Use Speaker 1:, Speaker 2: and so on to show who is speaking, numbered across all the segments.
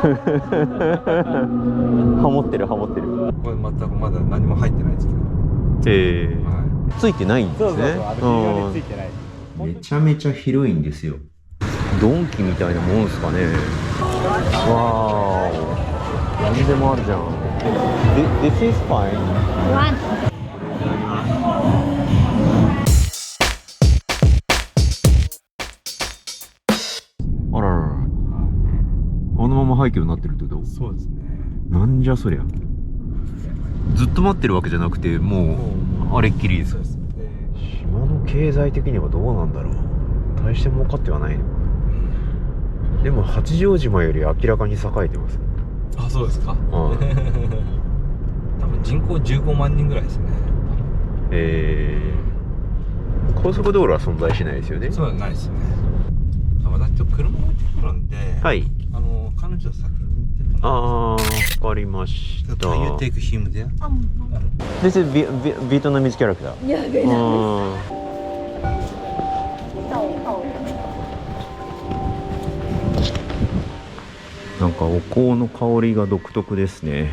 Speaker 1: ハモってるハモってる。
Speaker 2: これ全くまだ何も入ってないですけど。
Speaker 1: ついてないんですね。
Speaker 2: そうそうそう、あのついてない。
Speaker 1: めちゃめちゃ広いんですよ。ドンキみたいなもんすかね。わーお、何でもあるじゃん。This is fine.
Speaker 3: One.
Speaker 1: あららら、あのまま廃墟になってるってこと？
Speaker 2: そうですね。
Speaker 1: なんじゃそりゃ。ずっと待ってるわけじゃなくて、もうあれっきりです。島の経済的にはどうなんだろう。大して儲かってはないの。でも八丈島より明らかに栄えてます。
Speaker 2: あ、そうですか。
Speaker 1: はい
Speaker 2: 多分人口15万人ぐらいですね。
Speaker 1: 高速道路は存在しないですよね。
Speaker 2: そうはないですね。私ちょっと車置いてくるんで、
Speaker 1: はい。
Speaker 2: 彼女先に行ってた。
Speaker 1: わかりました。
Speaker 2: You take him there?
Speaker 1: This is Vietnamese character.
Speaker 3: Yeah, Vietnamese.
Speaker 1: なんかお香の香りが独特ですね。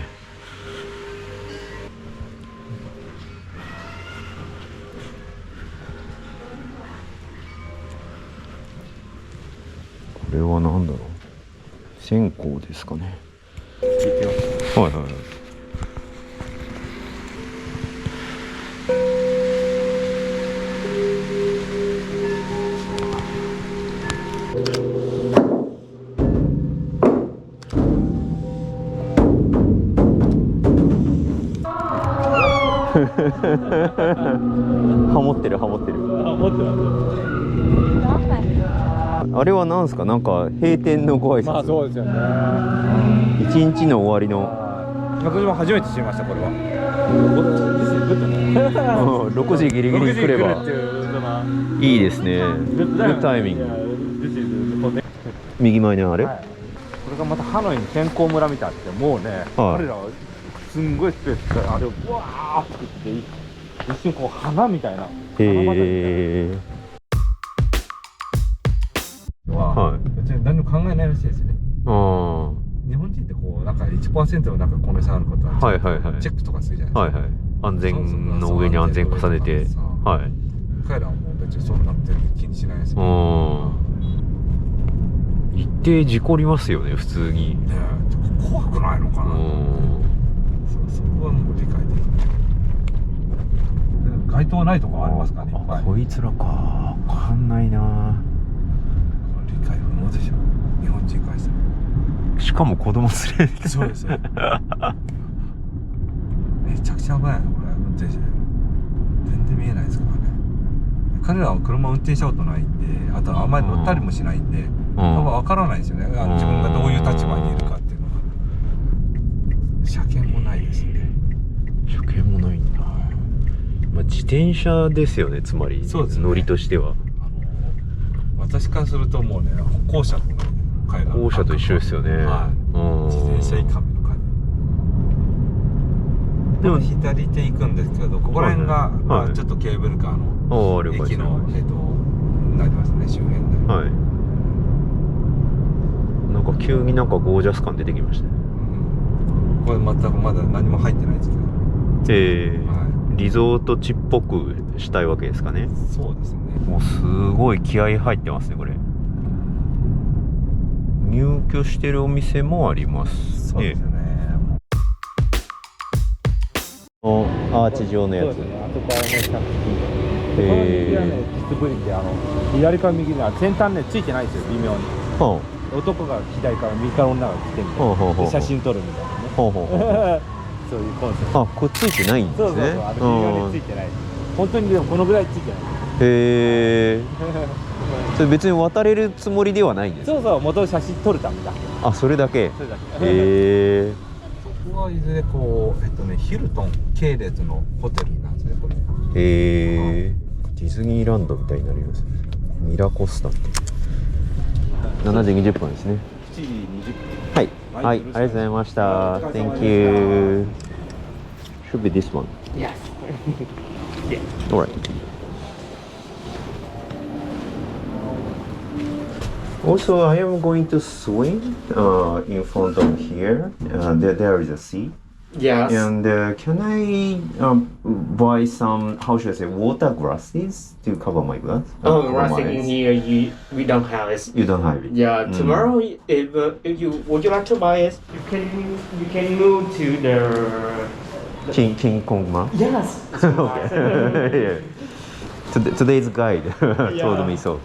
Speaker 1: これは何だろう。線香ですかね。はいはいはい。ハモってるハモってる。あれは何ですか？なんか閉店のご挨拶。
Speaker 2: まあそうですよね。
Speaker 1: 一日の終わりの。
Speaker 2: 私も初めて知りました、これは。
Speaker 1: 6時ギリギリに来ればいいですね。グッタイミング。右前にあれ、
Speaker 2: これがまたハノイに健康村みたいなって、もうね、彼らはすんごいスペースであれをブワーって作って一瞬こう花みたいな。はい。別に何も考えないらしいですね。日本人ってこうなんか 1% のなんかコネさんあることはチェックとかするじゃないですか。
Speaker 1: 安全の上に安全重ねて、はい。
Speaker 2: 彼らはもう別にそんなの全然気にしないですね。
Speaker 1: 一定事故りますよね、普通に。
Speaker 2: ねえ、怖くないのかな。そこはもう理解できない。街灯ないとこありますかね。
Speaker 1: こいつらか、わかんないな。
Speaker 2: 理解不能でしょ、日本人からしたら。
Speaker 1: しかも子供連れて。
Speaker 2: そうですよ。めちゃくちゃ危ないな、これ運転手。全然見えないですからね。彼らは車運転したことないんで、あとあんまり乗ったりもしないんで、多分分からないですよね。自分がどういう立場にいるかっていうのが。車検もないですね。
Speaker 1: 車検もないんだ。まあ、自転車ですよね、つまり。そうですね、乗りとしては。
Speaker 2: 私からするともうね、歩行者と
Speaker 1: 歩行者と一緒ですよね。
Speaker 2: 自転車以下の感じ。でも左手行くんですけど、ここら辺が、まあ、ちょっとケーブルカーの駅のなりますね、周辺で。
Speaker 1: はい。なんか急になんかゴージャス感出てきましたね。
Speaker 2: これ全くまだ何も入ってないですけど。
Speaker 1: リゾート地っぽくしたいわけですかね。
Speaker 2: そうですね。
Speaker 1: もうすごい気合入ってますね、これ。入居してるお店もありますね。
Speaker 2: そうですね。
Speaker 1: アーチ状のやつ。
Speaker 2: そうですね。あそこはね、この道はね、実ぶりで左から右には先端ねついてないですよ、微妙に。男が左から右から女が来てみたいな。写真撮るみたいなね。そういうコンセプト。
Speaker 1: これついてないんですね。
Speaker 2: そうそうそう、微妙についてない。本当にでもこのぐらいついてない。
Speaker 1: それ別に渡れるつもりではないんですか？
Speaker 2: そうそう、元写真撮るためだ。
Speaker 1: あ、それだけ。
Speaker 2: それだけ。そこはいずれこうヒルトン系列のホテルなんですね、これ。
Speaker 1: ディズニーランドみたいになりますね。ミラコスタって。7時20分ですね。
Speaker 2: 7時20分。
Speaker 1: はい。はい、ありがとうございました。Thank you. Should be this one.
Speaker 2: Yes.
Speaker 1: Alright. Also, I am going to swim in front of here. There is a sea.
Speaker 4: Yes.
Speaker 1: And can I buy some, how should I say, water glasses to cover my glass?
Speaker 4: Oh,
Speaker 1: cover
Speaker 4: right
Speaker 1: my
Speaker 4: in
Speaker 1: eyes?
Speaker 4: here we don't have it.
Speaker 1: You don't have it?
Speaker 4: Yeah, tomorrow if you would you like to buy it, you can move to the
Speaker 1: King Kong Ma?
Speaker 4: yes.
Speaker 1: Okay. Yeah. Today's guide told me so.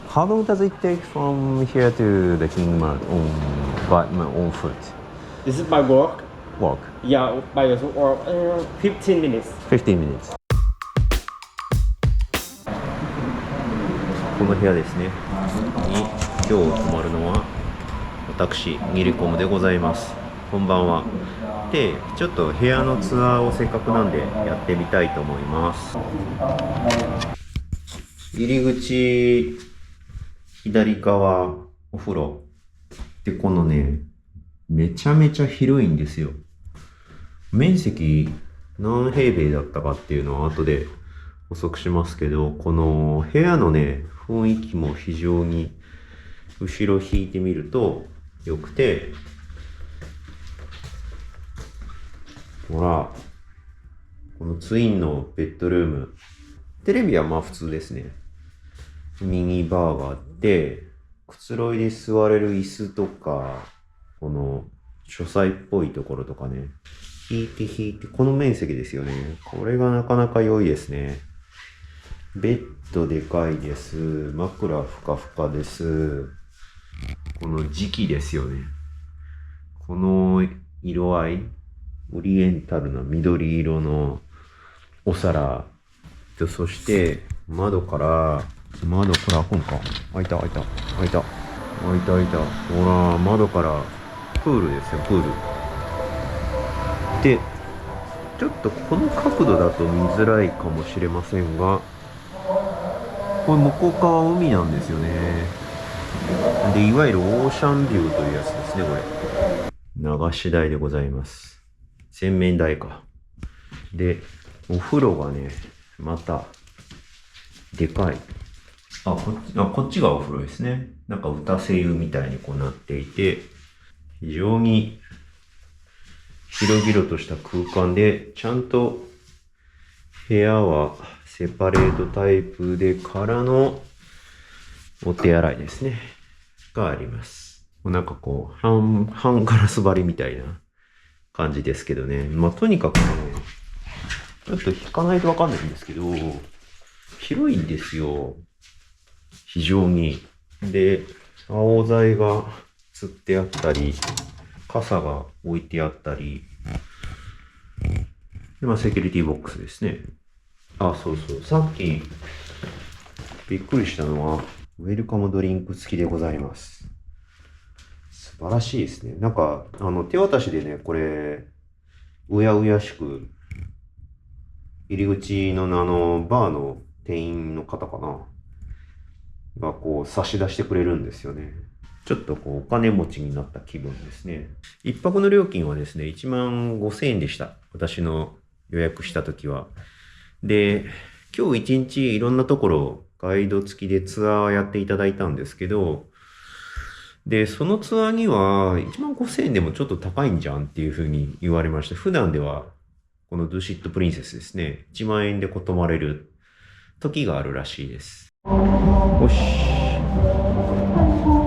Speaker 1: How long does it take from here to the King Ma on foot?
Speaker 4: This is my work.
Speaker 1: Walk?
Speaker 4: Yeah, by yourself or 15 minutes.
Speaker 1: 15 minutes. この部屋ですねに今日泊まるのは私ギリコムでございます。こんばんは。でちょっと部屋のツアーをせっかくなんでやってみたいと思います。入り口左側お風呂で、このねめちゃめちゃ広いんですよ。面積何平米だったかっていうのは後で補足しますけど、この部屋のね雰囲気も非常に後ろ引いてみると良くて、ほらこのツインのベッドルーム、テレビはまあ普通ですね。ミニバーがあってくつろいで座れる椅子とか、この書斎っぽいところとかね、引いてこの面積ですよね。これがなかなか良いですね。ベッドでかいです。枕ふかふかです。この時期ですよね。この色合い、オリエンタルな緑色のお皿と、そして窓から、これ開くんか。開いた。ほら、窓からプールですよ、プール。で、ちょっとこの角度だと見づらいかもしれませんが、これ向こう側は海なんですよね。で、いわゆるオーシャンビューというやつですね、これ。流し台でございます。洗面台か。で、お風呂がね、また、でかい。こっちがお風呂ですね。なんか打たせ湯みたいにこうなっていて、非常に広々とした空間で、ちゃんと部屋はセパレートタイプでからのお手洗いですね。があります。なんかこう、半ガラス張りみたいな感じですけどね。まあ、とにかくね、ちょっと引かないとわかんないんですけど、広いんですよ。非常に。で、青材が吊ってあったり、傘が置いてあったり、で、まあ、セキュリティボックスですね。そう。さっき、びっくりしたのは、ウェルカムドリンク付きでございます。素晴らしいですね。なんか、手渡しでね、これ、うやうやしく、入り口のバーの店員の方かながこう差し出してくれるんですよね。ちょっとこうお金持ちになった気分ですね。一泊の料金はですね、15,000円でした。私の予約した時は。で、今日一日いろんなところガイド付きでツアーやっていただいたんですけど、で、そのツアーには15,000円でもちょっと高いんじゃんっていうふうに言われました。普段ではこのドゥシットプリンセスですね、1万円で泊まれる時があるらしいです。よし。ち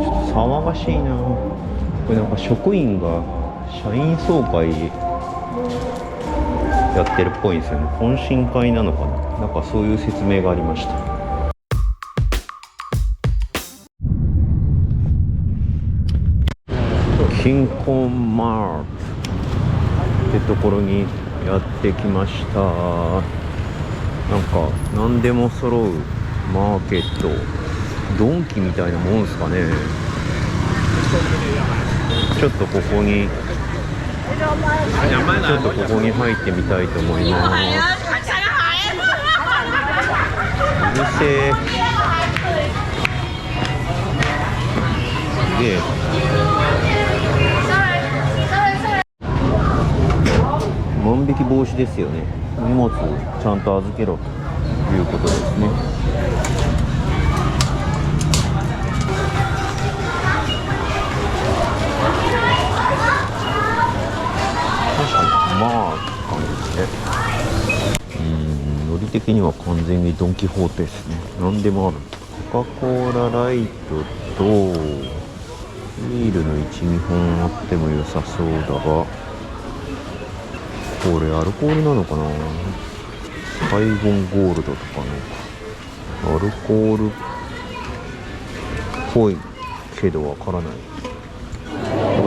Speaker 1: ょっと騒がしいな。これなんか職員が社員総会やってるっぽいんですよね。懇親会なのかな。なんかそういう説明がありました。金婚マートってところにやってきました。なんか何でも揃うマーケット、ドンキみたいなもんですかね。ちょっとここに入ってみたいと思います。お店すげえ。万引き防止ですよね。荷物ちゃんと預けろということですね。的には完全にドン・キホーテですね。何でもある。コカ・コーラライトとビールの 1,2 本あっても良さそうだが、これアルコールなのかな。サイゴンゴールドとかのアルコールっぽいけどわからない。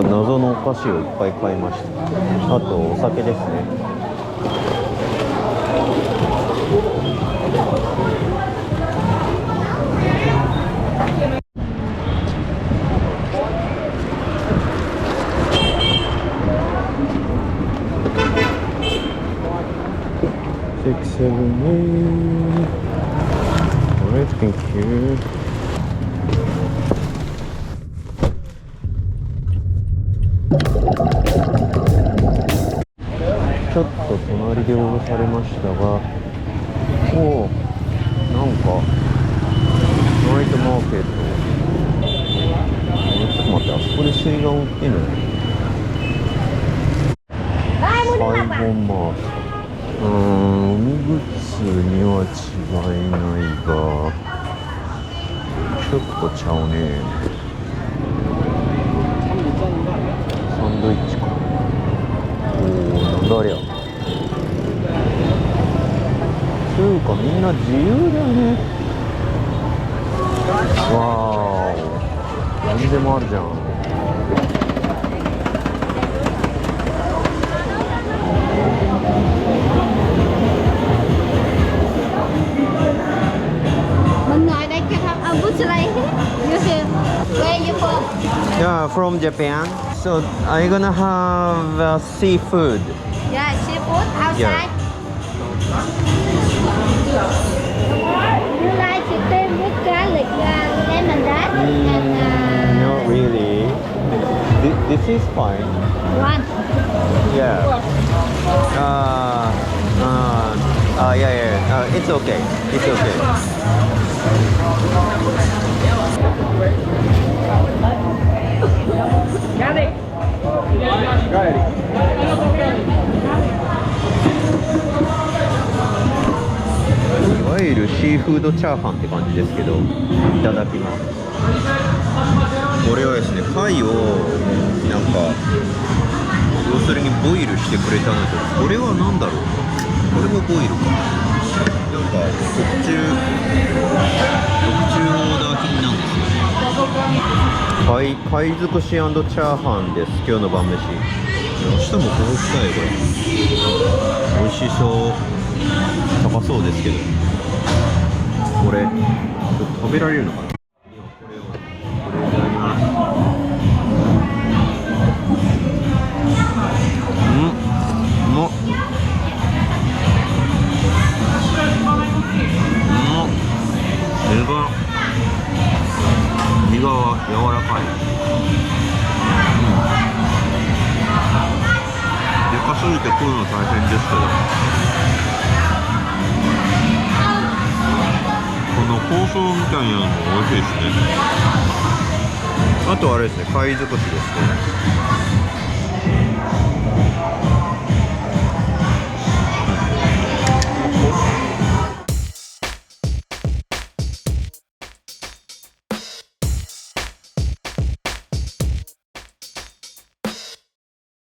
Speaker 1: 謎のお菓子をいっぱい買いました。あとお酒ですね。678 Alright, thank you. ちょっと隣で降ろされましたが、おお、なんかナイトマーケット。ちょっと待って、あそこで水が売ってんのね。サイゴンマーク。海靴には違いないが、ちょっとちゃうね。サンドイッチか。おお、なんだありゃ。つうかみんな自由だね。わーお、何でもあるじゃん。Yeah, from Japan. So I'm gonna have seafood.
Speaker 3: Yeah, seafood outside.
Speaker 1: Yeah.
Speaker 3: You like chicken with garlic, lemongrass, and
Speaker 1: Not really. This is fine.
Speaker 3: one.
Speaker 1: Yeah. Yeah. It's okay. It's okay.いわゆるシーフードチャーハンって感じですけど、いただきます。これはですね、貝をなんか要するにボイルしてくれたので、これは何だろう。これもボイルか。なんか特注オーダー品なんですよ。貝尽くし&チャーハンです。今日の晩飯。明日もこうしたい。これ美味しそう。高そうですけど、これ食べられるのかな。これいただきます。うまっ。身が柔らかい。でかすぎて食うの大変ですけど、この香草みたいなのも美味しいですね。あとあれですね、貝尽くしですね。